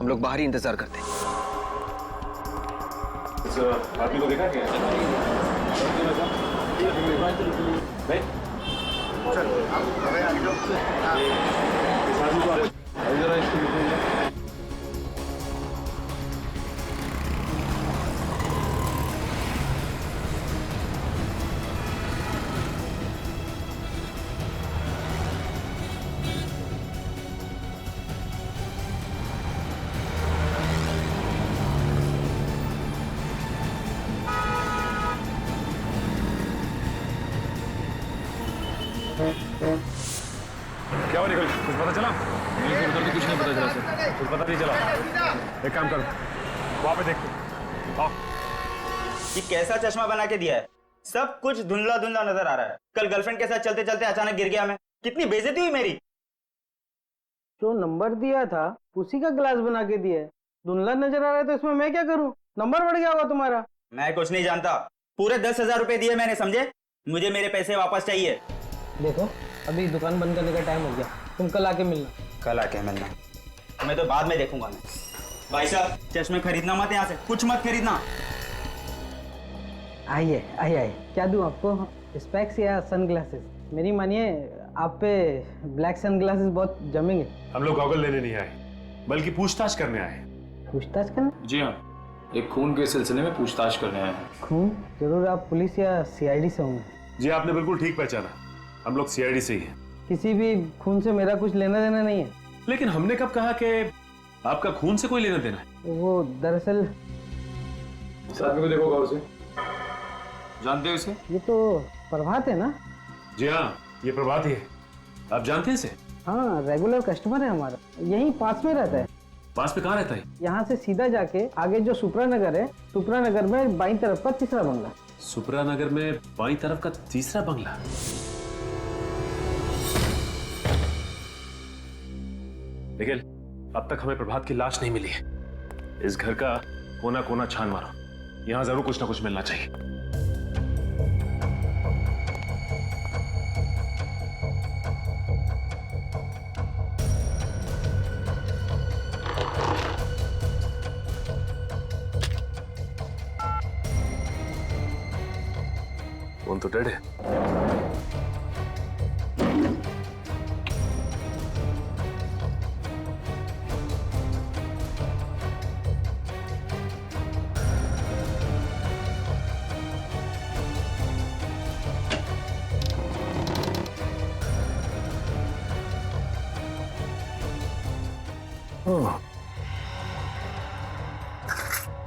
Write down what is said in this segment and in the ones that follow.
हम लोग बाहर ही इंतजार करते हैं। आदमी को देखा क्या? क्या हुआ निकल? कुछ पता चला? नहीं सर, उधर तो कुछ नहीं पता चला सर। कुछ पता नहीं चला। एक काम करो, वहाँ पे देखो। आओ। ये कैसा चश्मा बना के दिया है? सब कुछ धुंधला धुंधला नजर आ रहा है। कल गर्लफ्रेंड के साथ चलते चलते अचानक गिर गया मैं। कितनी बेइज्जती हुई मेरी। जो नंबर दिया था उसी का ग्लास बना के दिया है। धुंधला नजर आ रहा है तो इसमें मैं क्या करूं? नंबर बढ़ गया होगा तुम्हारा। मैं कुछ नहीं जानता। पूरे 10,000 रुपए दिए मैंने, समझे? मुझे मेरे पैसे वापस चाहिए। देखो अभी दुकान बंद करने का टाइम हो गया, तुम कल आके मिलना। कल आके मिलना? मैं तो बाद में देखूंगा। मैं भाई साहब, चश्मे खरीदना मत, यहाँ से कुछ मत खरीदना। आइए आइए आइए, क्या दूं आपको? स्पेक्स या सनग्लासेस? मेरी मानिए आप पे ब्लैक सनग्लासेस बहुत जमेंगे। हम लोग गॉगल लेने नहीं आए, बल्कि पूछताछ करने आए। पूछताछ करना? जी हाँ, एक खून के सिलसिले में पूछताछ करने आए हैं। खून? जरूर आप पुलिस या सीआईडी से होंगे। जी आपने बिल्कुल ठीक पहचाना, हम लोग सीआईडी से ही हैं। किसी भी खून से मेरा कुछ लेना देना नहीं है। लेकिन हमने कब कहा कि आपका खून से कोई लेना देना है? वो दरअसल इस आदमी को देखो गौर से, जानते हो इसे? ये तो प्रभात है ना? जी हाँ, ये प्रभात ही है। आप जानते हैं इसे? हाँ, रेगुलर कस्टमर है हमारा, यहीं पास में रहता है। पास में कहाँ रहता है? यहाँ से सीधा जाके आगे जो सुप्रा नगर है, सुप्रा नगर में बाईं तरफ का तीसरा बंगला। सुप्रा नगर में बाईं तरफ का तीसरा बंगला। निखिल, अब तक हमें प्रभात की लाश नहीं मिली है। इस घर का कोना कोना छान मारो, यहाँ जरूर कुछ ना कुछ मिलना चाहिए। कौन तो डेड है।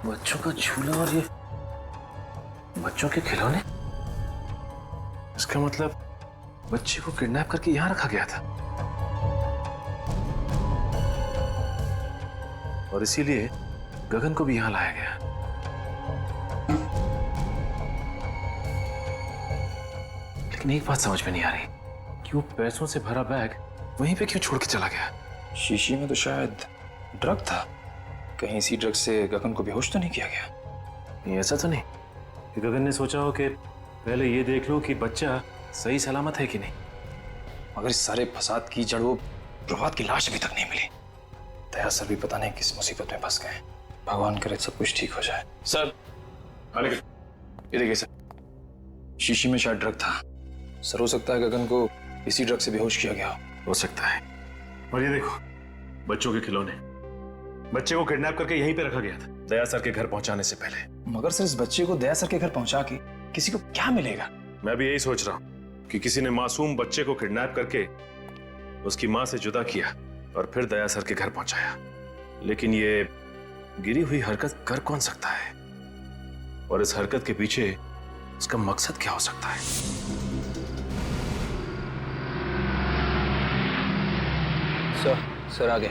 बच्चों का झूला और ये बच्चों के खिलौने। इसका मतलब बच्चे को किडनैप करके यहां रखा गया था और इसीलिए गगन को भी यहां लाया गया। लेकिन एक बात समझ में नहीं आ रही कि वो पैसों से भरा बैग वहीं पे क्यों छोड़ के चला गया। शीशी में तो शायद ड्रग था। कहीं इसी ड्रग से गगन को बेहोश तो नहीं किया गया? ये ऐसा तो नहीं कि गगन ने सोचा हो कि पहले ये देख लो कि बच्चा सही सलामत है कि नहीं। मगर इस सारे फसाद की जड़ वो प्रभात की लाश अभी तक नहीं मिली। दया सर भी पता नहीं किस मुसीबत में फंस गए। भगवान करे सब कुछ ठीक हो जाए। सर ये देखिए सर, शीशी में शायद ड्रग था। सर हो सकता है गगन को इसी ड्रग से बेहोश किया गया हो सकता है। और ये देखो बच्चों के खिलौने, बच्चे को किडनैप करके यहीं पे रखा गया था दया सर के घर पहुंचाने से पहले। मगर सर इस बच्चे को दया सर के घर पहुंचा के किसी को क्या मिलेगा? मैं भी यही सोच रहा हूं कि किसी ने मासूम बच्चे को किडनैप करके उसकी मां से जुदा किया और फिर दया सर के घर पहुंचाया। लेकिन ये गिरी हुई हरकत कर कौन सकता है और इस हरकत के पीछे उसका मकसद क्या हो सकता है? सर आ गए।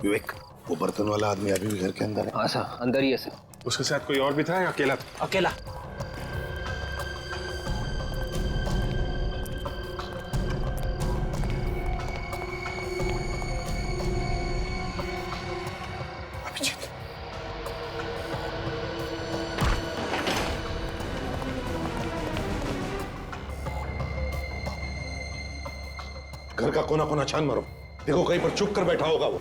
विवेक, वो बर्तन वाला आदमी अभी भी घर के अंदर है? हाँ सर, अंदर ही है सर। उसके साथ कोई और भी था या अकेला था? अकेला। अभिजीत, घर का कोना कोना छान मारो, देखो कहीं पर चुप कर बैठा होगा वो।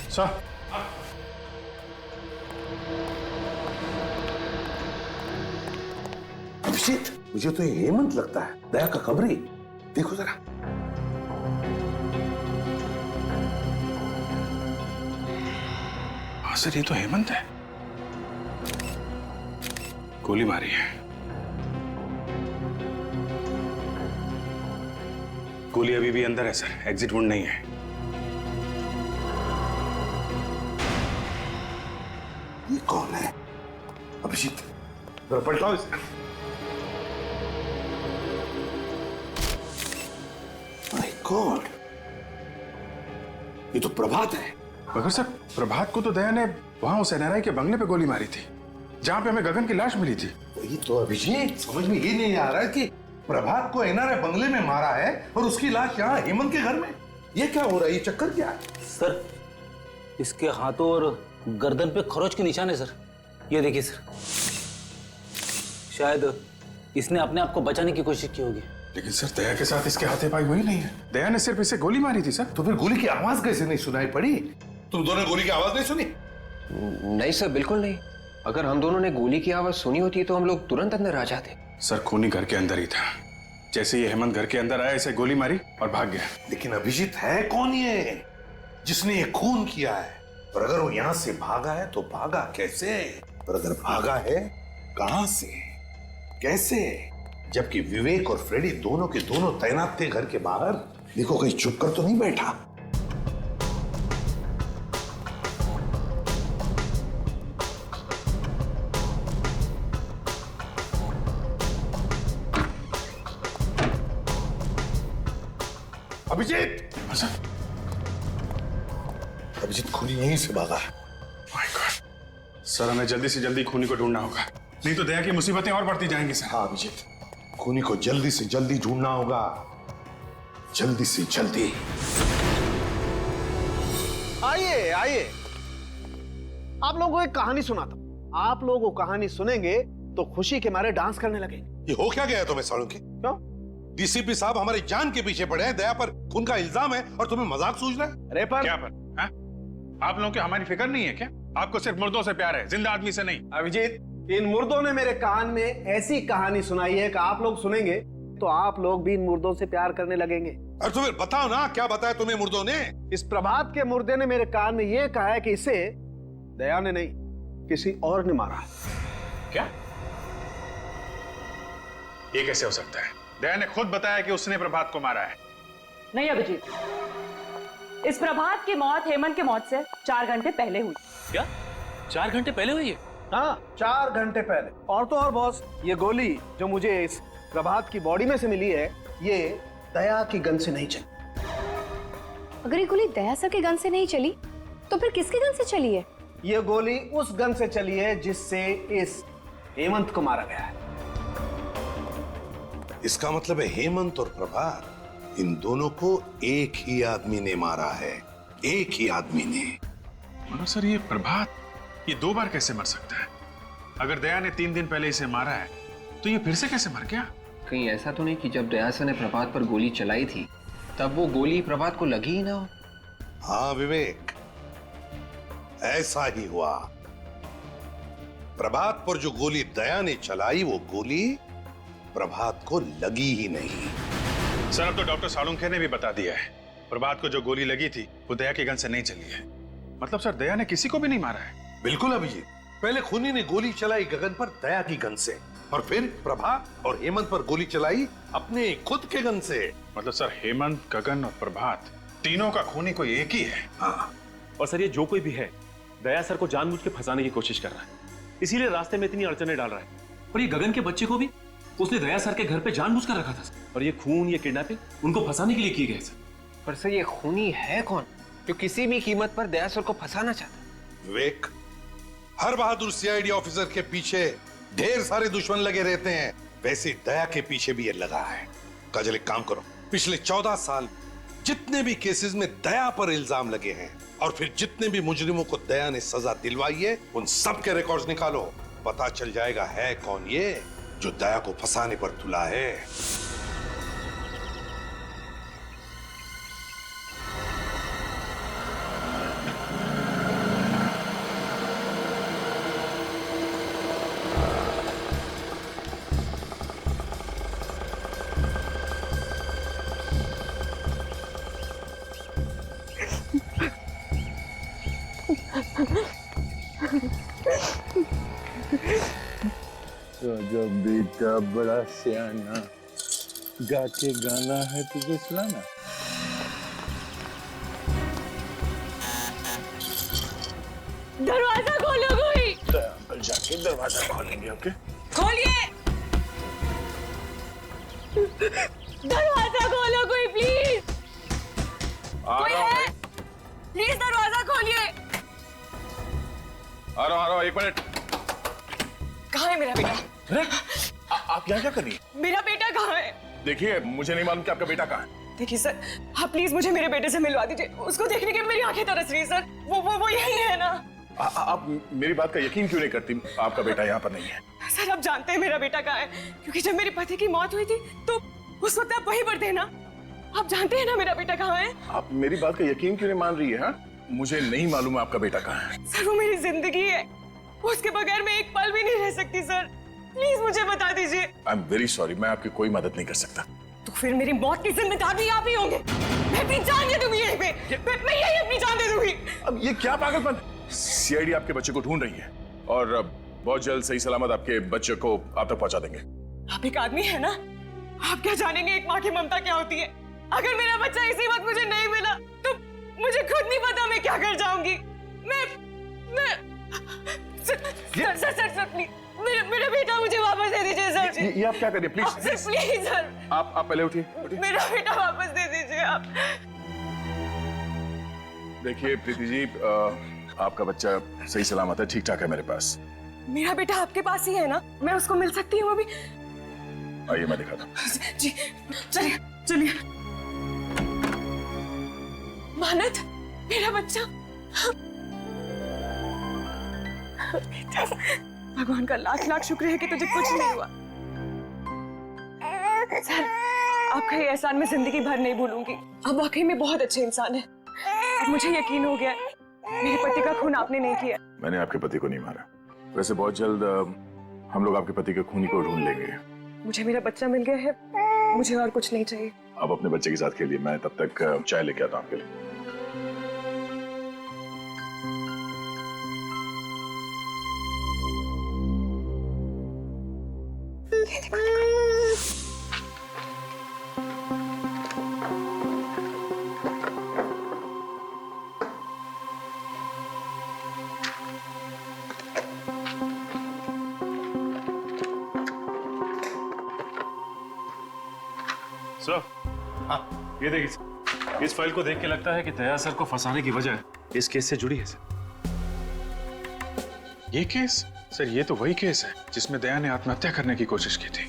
सर, अभिजीत, मुझे तो ये हेमंत लगता है, दया का कमरी। देखो जरा। हाँ सर, ये तो हेमंत है। गोली मारी है। गोली अभी भी अंदर है सर, एग्जिट वुंड नहीं है। ये कौन है? अभिजीत, जरा पलटाओ इसे। माय गॉड, ये तो प्रभात है। मगर सर, प्रभात को तो दया ने वहां उस एनआरआई के बंगले पे गोली मारी थी, जहां पे हमें गगन की लाश मिली थी। वही तो अभिजीत, समझ में ये नहीं आ रहा है कि प्रभात को एनआरआई बंगले में मारा है और उसकी लाश यहाँ हेमंत के घर में। ये क्या हो रहा है? ये चक्कर क्या है? सर, इसके हाथों और गर्दन पे खरोच के निशान है सर। ये देखिए सर, शायद इसने अपने आप को बचाने की कोशिश की होगी। लेकिन सर, दया के साथ इसके हाथापाई हुई नहीं है। दया ने सिर्फ इसे गोली मारी थी सर। तो फिर गोली की आवाज कैसे नहीं सुनाई पड़ी? तुम दोनों ने गोली की आवाज नहीं सुनी? नहीं सर, बिल्कुल नहीं। अगर हम दोनों ने गोली की आवाज सुनी होती तो हम लोग तुरंत अंदर आ जाते। सर, खूनी घर के अंदर ही था। जैसे ये हेमंत घर के अंदर आया, इसे गोली मारी और भाग गया। लेकिन अभिजीत, है कौन ये जिसने ये खून किया है? और अगर वो यहां से भागा है तो भागा कैसे? और अगर भागा है, कहां से, कैसे? जबकि विवेक और फ्रेडी दोनों के दोनों तैनात थे घर के बाहर। देखो कहीं चुप कर तो नहीं बैठा। अभिजीत! अभिजीत खूनी यहीं से भागा है। My God! सर, हमें जल्दी से जल्दी खूनी को ढूंढना होगा, नहीं तो दया की मुसीबतें और बढ़ती जाएंगी सर। हाँ अभिजीत, खूनी को जल्दी से जल्दी ढूंढना होगा, जल्दी से जल्दी। आइए आइए, आप लोगों को एक कहानी सुनाता हूं। आप लोग वो कहानी सुनेंगे तो खुशी के मारे डांस करने लगेंगे। ये हो क्या गया तुम्हें सालुंके? क्यों? डीसीपी साहब हमारी जान के पीछे पड़े हैं, दया पर खून का इल्जाम है और तुम्हें मजाक सूझ रहा है? अरे पर क्या पर? हाँ? आप लोगों की हमारी फिक्र नहीं है क्या? आपको सिर्फ मुर्दों से प्यार है, जिंदा आदमी से नहीं। अभिजीत, इन मुर्दों ने मेरे कान में ऐसी कहानी सुनाई है कि आप लोग सुनेंगे तो आप लोग भी इन मुर्दों से प्यार करने लगेंगे। और तो फिर बताओ ना, क्या बताया तुम्हें मुर्दों ने? इस प्रभात के मुर्दे ने मेरे कान में यह कहा है कि इसे दया ने नहीं, किसी और ने मारा। क्या? ये कैसे हो सकता है? दया ने खुद बताया कि उसने प्रभात को मारा है। नहीं अभिजीत, इस प्रभात की मौत हेमंत की मौत से 4 घंटे पहले हुई। क्या? 4 घंटे पहले हुई है? हाँ, 4 घंटे पहले। और तो और बॉस, ये गोली जो मुझे इस प्रभात की बॉडी में से मिली है, ये दया की गन से नहीं चली। अगर ये गोली दया सर के गन से नहीं चली तो फिर किसके गन से चली है? ये गोली उस गन से चली है जिससे इस हेमंत को मारा गया है। इसका मतलब है हेमंत और प्रभात, इन दोनों को एक ही आदमी ने मारा है, एक ही आदमी ने। मगर सर, ये प्रभात ये 2 बार कैसे मर सकता है? अगर दया ने 3 दिन पहले इसे मारा है तो ये फिर से कैसे मर गया? कहीं ऐसा तो नहीं कि जब दया सर ने प्रभात पर गोली चलाई थी तब वो गोली प्रभात को लगी ही ना हो? हाँ विवेक, ऐसा ही हुआ। प्रभात पर जो गोली दया ने चलाई, वो गोली प्रभात को लगी ही नहीं। सर, अब तो डॉक्टर सालुंखे ने भी बता दिया है, प्रभात को जो गोली लगी थी वो दया की गन से नहीं चली है। मतलब सर, दया ने किसी को भी नहीं मारा है। बिल्कुल अभिजीत, पहले खूनी ने गोली चलाई गगन पर दया की गन से, और फिर प्रभात और हेमंत पर गोली चलाई अपने खुद के गन से। मतलब सर, हेमंत, गगन और प्रभात तीनों का खूनी कोई एक ही है। हाँ, और सर, ये जो कोई भी है, दया सर को जानबूझ के फंसाने की कोशिश कर रहा है, इसीलिए रास्ते में इतनी अड़चने डाल रहा है। और ये गगन के बच्चे को भी उसने दया सर के घर पे जानबूझ कर रखा था सर। और ये खून, ये किडनैपिंग उनको फंसाने के लिए किए गए सर। पर सर, ये खूनी है कौन जो किसी भी कीमत पर दया सर को फंसाना चाहता है? विवेक, हर बहादुर सीआईडी ऑफिसर के पीछे ढेर सारे दुश्मन लगे रहते हैं, वैसे दया के पीछे भी ये लगा है। काजल, एक काम करो, पिछले 14 साल जितने भी केसेस में दया पर इल्जाम लगे हैं और फिर जितने भी मुजरिमों को दया ने सजा दिलवाई है, उन सब के रिकॉर्ड्स निकालो पता चल जाएगा है कौन ये जो दया को फंसाने पर तुला है। तो जब बेटा बड़ा सियाना गा के गाना है तुझे सुनाना। दरवाजा खोलो कोई। अंकल जाके दरवाजा खोलेंगे। ओके खोलिए, दरवाजा खोलो कोई प्लीज। कोई है? प्लीज दरवाजा खोलिए। आ रहा हूँ, एक मिनट। कहाँ है मेरा बेटा? आप यहाँ क्या कर रही हैं? मेरा बेटा कहाँ है? देखिए, मुझे नहीं मालूम कि आपका बेटा कहाँ है। देखिए सर, आप प्लीज मुझे मेरे बेटे से मिलवा दीजिए। उसको देखने के मेरी आंखें तरस रही है सर। वो यही है ना? आप मेरी बात का यकीन क्यों नहीं करती? आपका बेटा यहाँ पर नहीं है। सर आप जानते हैं मेरा बेटा कहाँ है, क्योंकि जब मेरे पति की मौत हुई थी तो उस वक्त आप वहीं पर थे ना। आप जानते हैं ना मेरा बेटा कहाँ है? आप मेरी बात का यकीन क्यों नहीं मान रही है? हाँ, मुझे नहीं मालूम आपका बेटा कहाँ है। सर वो मेरी जिंदगी है, उसके बगैर मैं एक पल भी नहीं रह सकती सर। प्लीज मुझे बता दीजिए। आई एम वेरी सॉरी, मैं आपकी कोई मदद नहीं कर सकता। तो फिर मेरी मौत की जिम्मेदार भी आप ही होंगे। मैं अपनी जान दे दूंगी यहीं पे। मैं यही अपनी जान दे दूंगी। अब ये क्या पागलपन? सीआईडी आपके बच्चे को ढूंढ रही है और बहुत जल्द सही सलामत आपके बच्चे को आप तक पहुंचा देंगे। आप एक आदमी है ना, आप क्या जानेंगे एक माँ की ममता क्या होती है। अगर मेरा बच्चा इसी वक्त मुझे नहीं मिला तो मुझे खुद नहीं पता मैं क्या कर जाऊंगी। मैं सर प्लीज मेरा बेटा मुझे वापस दे दीजिए सर। ये आप क्या करिए प्लीज प्लीज सर। आप पहले उठिए। मेरा बेटा वापस दे दीजिए आप। देखिए प्रीति जी, आपका बच्चा सही सलामत है, ठीक ठाक है मेरे पास। मेरा बेटा आपके पास ही है ना? मैं उसको मिल सकती हूँ अभी? आइए मैं दिखाता हूँ। जी चलिए चलिए। मानत, मेरा बच्चा। भगवान का लाख लाख शुक्र है कि तुझे कुछ नहीं हुआ। सर आपका ये एहसान मैं जिंदगी भर नहीं भूलूंगी। आप वाकई में बहुत अच्छे इंसान हैं। अब मुझे यकीन हो गया मेरे पति का खून आपने नहीं किया। मैंने आपके पति को नहीं मारा। वैसे बहुत जल्द हम लोग आपके पति के खूनी को ढूंढ लेंगे। मुझे मेरा बच्चा मिल गया है, मुझे और कुछ नहीं चाहिए। आप अपने बच्चे के साथ खेलिए, मैं तब तक चाय लेके आता हूँ आपके लिए। सर, हाँ, ये देखिए, इस फाइल को देख के लगता है कि दया सर को फंसाने की वजह इस केस से जुड़ी है सर। ये केस? सर ये तो वही केस है जिसमें दया ने आत्महत्या करने की कोशिश की थी।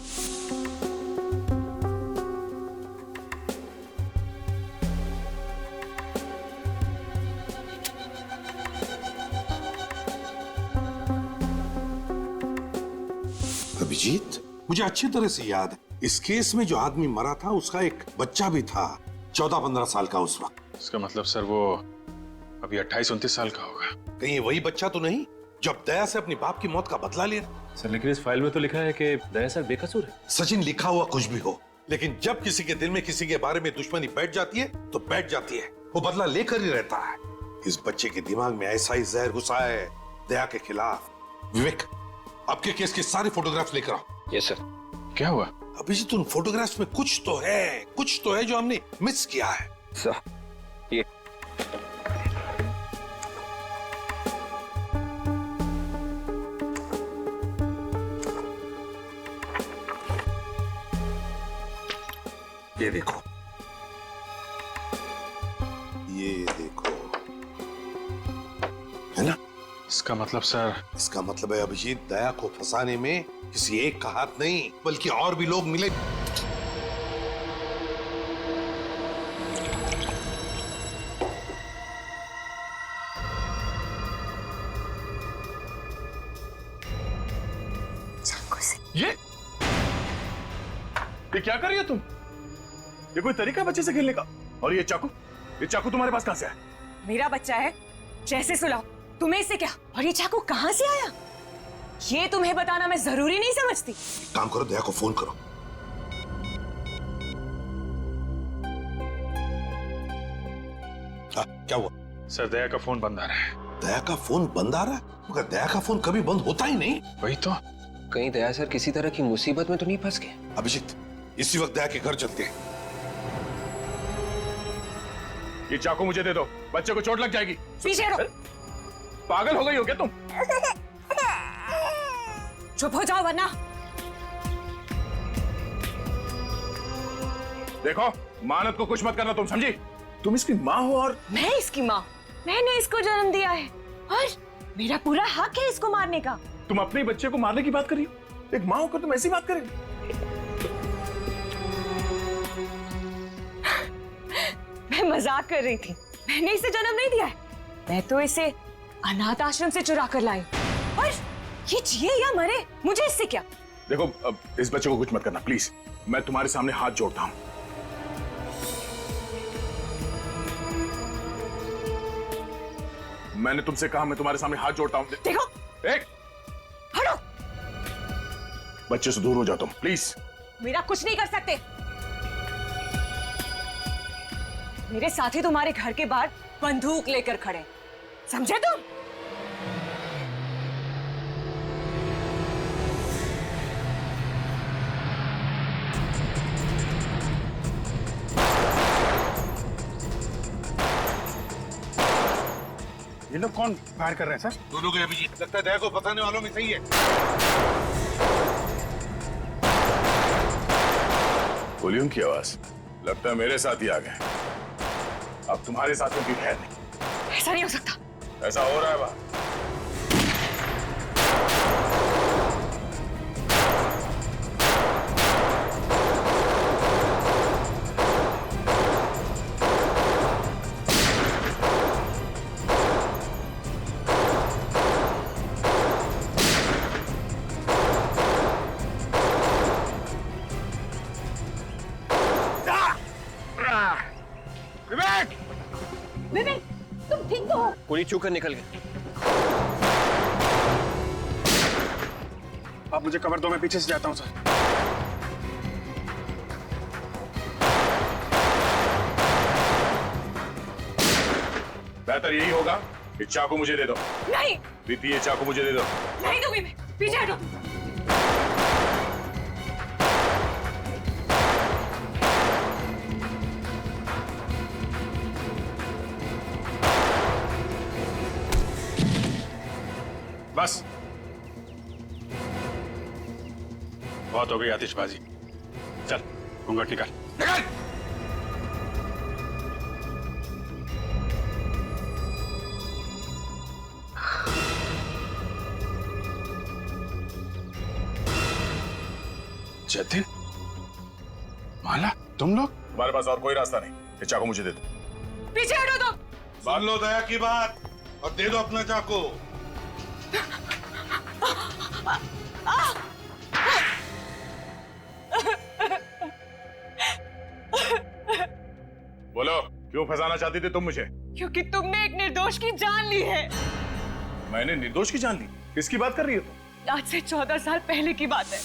अभिजीत, मुझे अच्छी तरह से याद है इस केस में जो आदमी मरा था उसका एक बच्चा भी था, 14-15 साल का उस वक्त। इसका मतलब सर वो अभी 28-29 साल का होगा। कहीं वही बच्चा तो नहीं जब दया से अपने बाप की मौत का बदला लिया? सर लेकिन इस फाइल में तो लिखा है कि दया सर बेकसूर है। सचिन, लिखा हुआ कुछ भी हो, लेकिन जब किसी के दिल में किसी के बारे में दुश्मनी बैठ जाती है तो बैठ जाती है। वो बदला लेकर ही रहता है। इस बच्चे के दिमाग में ऐसा ही जहर घुसा है दया के खिलाफ। विवेक, आपके केस के सारे फोटोग्राफ्स लेकर आओ। Yes sir. क्या हुआ? अभिजीत, उन फोटोग्राफ्स में कुछ तो है जो हमने मिस किया है। सर ये देखो, ये देखो, है ना? इसका मतलब सर? इसका मतलब है अभिजीत, दया को फंसाने में किसी एक का हाथ नहीं बल्कि और भी लोग मिले। ये क्या कर रही हो तुम? ये कोई तरीका है बच्चे से खेलने का? और ये चाकू तुम्हारे पास कहां से आया? मेरा बच्चा है, जैसे सुलाओ। तुम्हें इससे क्या? और ये चाकू कहां से आया? ये तुम्हें बताना मैं जरूरी नहीं समझती। काम करो, दया को फोन करो। क्या हुआ? सर, दया का फोन बंद आ रहा है। दया का फोन बंद आ रहा है? मगर दया का फोन कभी बंद होता ही नहीं। वही तो। कहीं दया सर किसी तरह की मुसीबत में तो नहीं फंस गए? अभिजीत, इसी वक्त दया के घर चलते हैं। ये चाकू मुझे दे दो, बच्चे को चोट लग जाएगी। पीछे हटो। पागल हो गई हो क्या तुम? चुप हो जाओ वरना। देखो, मानत को कुछ मत करना, तुम समझी? तुम इसकी माँ हो और मैं इसकी माँ। मैंने इसको जन्म दिया है और मेरा पूरा हक है इसको मारने का। तुम अपने बच्चे को मारने की बात कर रही हो? एक माँ होकर तुम ऐसी बात करेगी? मैं मजाक कर रही थी। मैंने इसे जन्म नहीं दिया है, मैं तो इसे अनाथ आश्रम से चुरा कर लाई। और ये जिए या मरे, मुझे इससे क्या? देखो, अब इस बच्चे को कुछ मत करना प्लीज। मैं तुम्हारे सामने हाथ जोड़ता हूं। मैंने तुमसे कहा, मैं तुम्हारे सामने हाथ जोड़ता हूं। देखो, एक हटो। बच्चे से दूर हो जाओ तुम प्लीज। मेरा कुछ नहीं कर सकते। मेरे साथी तुम्हारे घर के बाहर बंदूक लेकर खड़े, समझे तुम? ये लोग कौन फायर कर रहे हैं सर? दोनों के अभिजीत, लगता है दया को बताने वालों में सही है। गोलियों की आवाज, लगता है मेरे साथ ही आ गए। अब तुम्हारे साथियों की खैर नहीं। ऐसा नहीं हो सकता। ऐसा हो रहा है बात। विवेक, तुम ठीक तो हो? गोली चूक कर निकल गए। आप मुझे कवर दो, मैं पीछे से जाता हूं सर। बेहतर यही होगा कि चाकू मुझे दे दो। नहीं। प्रीति, ये चाकू मुझे दे दो। नहीं दूंगी मैं। पीछे हटो। बस, बहुत हो गई आतिशबाजी। चल, घूंघट निकाल। निकाल। जतिन, माला, तुम लोग? तुम्हारे पास और कोई रास्ता नहीं। ये चाकू मुझे दे दो। पीछे हटो तुम। मान लो दया की बात और दे दो अपना चाकू। बोलो, क्यों फंसाना चाहती थी तुम मुझे? क्योंकि तुमने एक निर्दोष की जान ली है। मैंने निर्दोष की जान ली? किसकी बात कर रही हो तुम? आज से 14 साल पहले की बात है।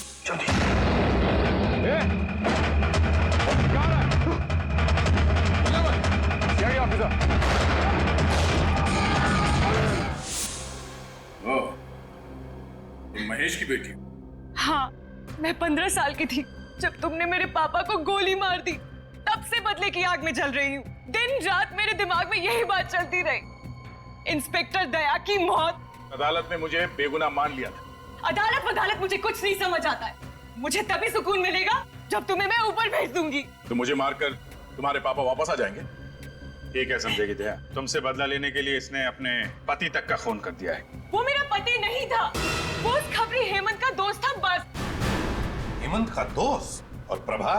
महेश की बेटी? हाँ, मैं 15 साल की थी जब तुमने मेरे पापा को गोली मार दी। तब से बदले की आग में जल रही हूँ। दिन रात मेरे दिमाग में यही बात चलती रही। इंस्पेक्टर दया की मौत। अदालत ने मुझे बेगुनाह मान लिया था। अदालत मुझे कुछ नहीं समझ आता है। मुझे तभी सुकून मिलेगा जब तुम्हें मैं ऊपर भेज दूंगी। तो मुझे मारकर तुम्हारे पापा वापस आ जाएंगे? ये क्या समझेगी दया? तुमसे बदला लेने के लिए इसने अपने पति तक का खून कर दिया है। वो मेरा पति नहीं था, वो उस खबरी हेमंत का दोस्त था बस। हेमंत का दोस्त? और प्रभा,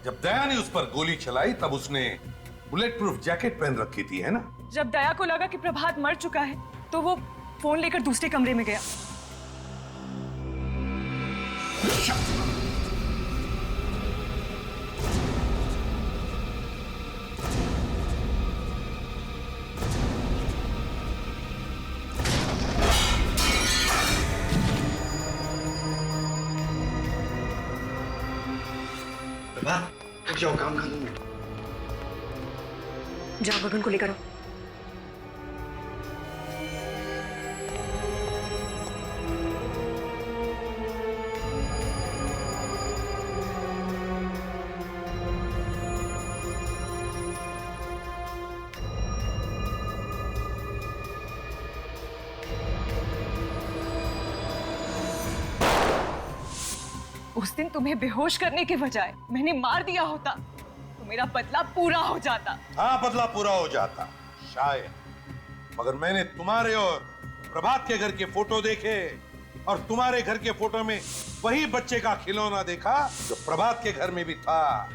जब दया ने उस पर गोली चलाई तब उसने बुलेट प्रूफ जैकेट पहन रखी थी, है ना? जब दया को लगा कि प्रभात मर चुका है तो वो फोन लेकर दूसरे कमरे में गया। जाओ, काम खत्म। जाओ गगन को लेकर आओ। उस दिन तुम्हें बेहोश करने के बजाय मैंने मार दिया होता तो मेरा बदला पूरा हो जाता। हाँ, बदला पूरा हो जाता शायद, मगर मैंने तुम्हारे और प्रभात के घर के फोटो देखे और तुम्हारे घर के फोटो में वही बच्चे का खिलौना देखा जो प्रभात के घर में भी था।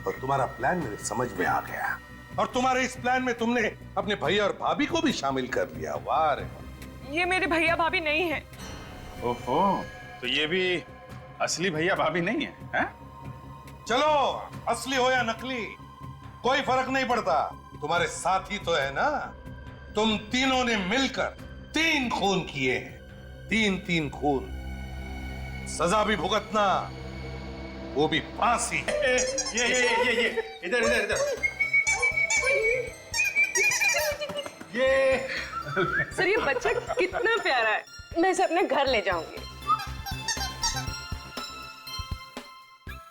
और तुम्हारा प्लान मेरे समझ में आ गया और तुम्हारे इस प्लान में तुमने अपने भैया और भाभी को भी शामिल कर लिया। वाह रे वाह। ये मेरे भैया भाभी नहीं है। ओहो, तो ये भी असली भैया भाभी नहीं है, हैं? चलो, असली हो या नकली कोई फर्क नहीं पड़ता, तुम्हारे साथी तो है ना। तुम तीनों ने मिलकर 3 खून किए हैं, 3 खून। सजा भी भुगतना, वो भी फांसी। ये इधर इधर इधर ये सर, ये बच्चा कितना प्यारा है, मैं इसे अपने घर ले जाऊंगी।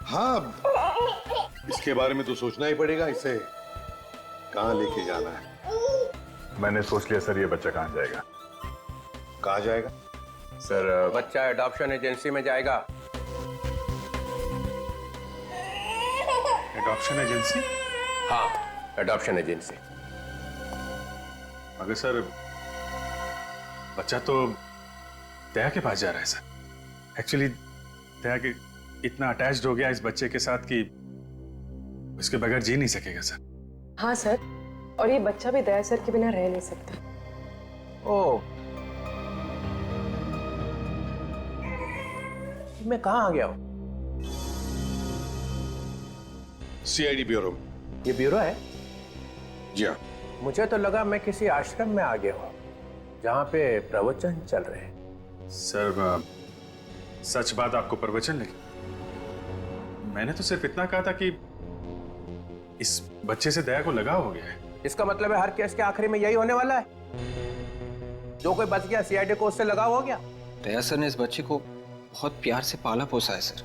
हाँ, इसके बारे में तो सोचना ही पड़ेगा, इसे कहाँ लेके जाना है। मैंने सोच लिया सर, ये बच्चा कहाँ जाएगा। कहाँ जाएगा सर? बच्चा एडॉप्शन एजेंसी में जाएगा। Adoption agency? हाँ, एडॉप्शन एजेंसी। मगर सर, बच्चा तो दया के पास जा रहा है सर। एक्चुअली दया के इतना अटैच्ड हो गया इस बच्चे के साथ कि उसके बगैर जी नहीं सकेगा सर। हाँ सर, और ये बच्चा भी दया सर के बिना रह नहीं सकता। ओह, मैं कहाँ आ गया हूँ? CID bureau. ये ब्यूरो है? जी हाँ। मुझे तो लगा मैं किसी आश्रम में आ गया हूँ जहाँ पे प्रवचन चल रहे हैं। सर, सच बात आपको प्रवचन लगी? मैंने तो सिर्फ इतना कहा था कि इस बच्चे से दया को लगाव हो गया है। इसका मतलब है हर केस के आखिरी में यही होने वाला है। जो कोई बच गया सीआईडी को उससे लगाव हो गया। दया सर ने इस बच्चे को बहुत प्यार से पाला पोसा है सर।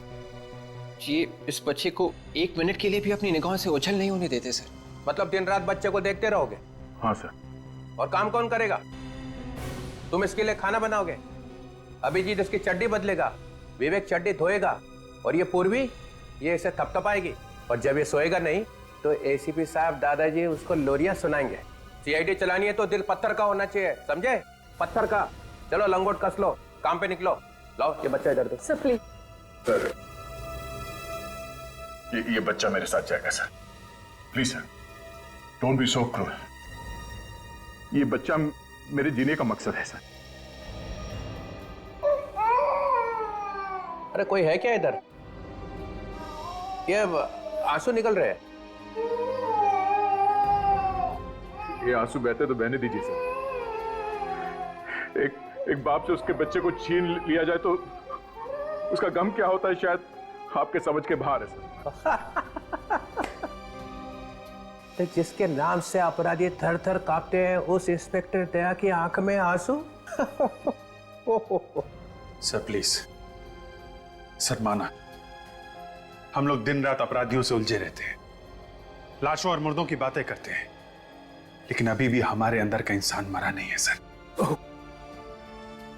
ये इस बच्चे को 1 मिनट के लिए भी अपनी निगाहों से ओझल नहीं होने देते सर। मतलब दिन रात बच्चे को देखते रहोगे? हाँ सर। और काम कौन करेगा? तुम इसके लिए खाना बनाओगे, अभिजीत इसकी चड्डी बदलेगा, विवेक चड्डी धोएगा, और ये पूर्वी ये इसे थपथपाएगी, और जब ये सोएगा नहीं तो एसीपी साहब दादाजी उसको लोरियां सुनाएंगे। सीआईडी चलानी है तो दिल पत्थर का होना चाहिए, समझे? पत्थर का। चलो लंगोट कस लो, काम पे निकलो। लाओ ये बच्चा इधर दो। Sir please. सर, ये बच्चा मेरे साथ जाएगा sir. Please sir, don't be so cruel. ये बच्चा मेरे जीने का मकसद है सर। अरे कोई है क्या इधर? ये आंसू निकल रहे हैं। ये आंसू बहते तो बहने दीजिए सर। एक बाप से उसके बच्चे को छीन लिया जाए तो उसका गम क्या होता है, शायद आपके समझ के बाहर है सर। तो जिसके नाम से अपराधी थर थर कांपते हैं, उस इंस्पेक्टर दया की आंख में आंसू। सर प्लीज, सर माना, हम लोग दिन रात अपराधियों से उलझे रहते हैं, लाशों और मुर्दों की बातें करते हैं, लेकिन अभी भी हमारे अंदर का इंसान मरा नहीं है सर।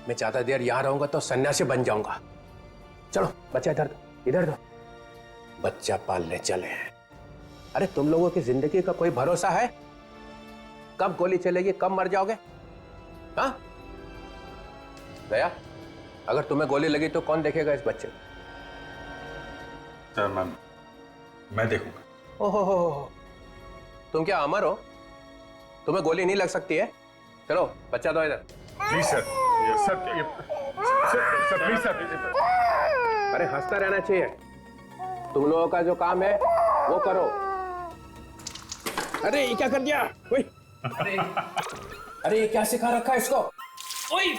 मैं ज्यादा देर यहां रहूंगा तो सन्यासी बन जाऊंगा। चलो बच्चा इधर दो, इधर दो। बच्चा पालने चले हैं। अरे तुम लोगों की जिंदगी का कोई भरोसा है? कब गोली चलेगी, कब मर जाओगे? हाँ दया, अगर तुम्हें गोली लगी तो कौन देखेगा इस बच्चे को? सर मैं देखूंगा। ओहो, तुम क्या अमर हो? तुम्हें गोली नहीं लग सकती है? चलो बच्चा दो इधर। Please sir, sir please sir. अरे हंसता रहना चाहिए। तुम लोगों का जो काम है वो करो। अरे ये क्या कर दिया? ओए, अरे ये क्या सिखा रखा है इसको? ओए,